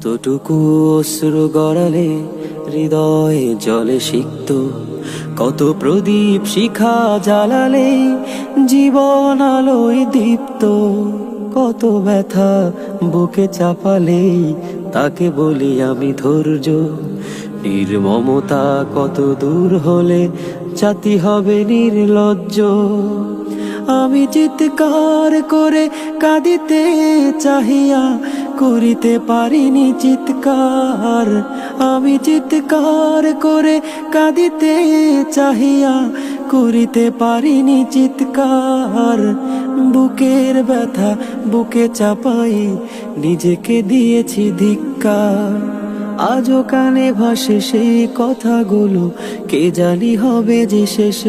কতটুকু অশ্রু গড়ালে হৃদয়ে জলে সিক্ত, কত প্রদীপ শিখা জ্বালালে জীবন আলোয় দীপ্ত, কত ব্যথা বুকে চাপালে তাকে বলি আমি ধৈর্য। নির্মমতা কত দূর হলে জাতি হবে নির্লজ্জ। আমি চিৎকার করে কাঁদিতে চাহিয়া করিতে পারিনি চিৎকার, আমি চিৎকার করে কাঁদিতে চাহিয়া করিতে পারিনি চিৎকার। বুকের ব্যথা বুকে চাপাই নিজেকে দিয়েছি ধিক্কার। আজও কানে ভাসে সেই কথাগুলো, কে জানি হবে যে শেষ।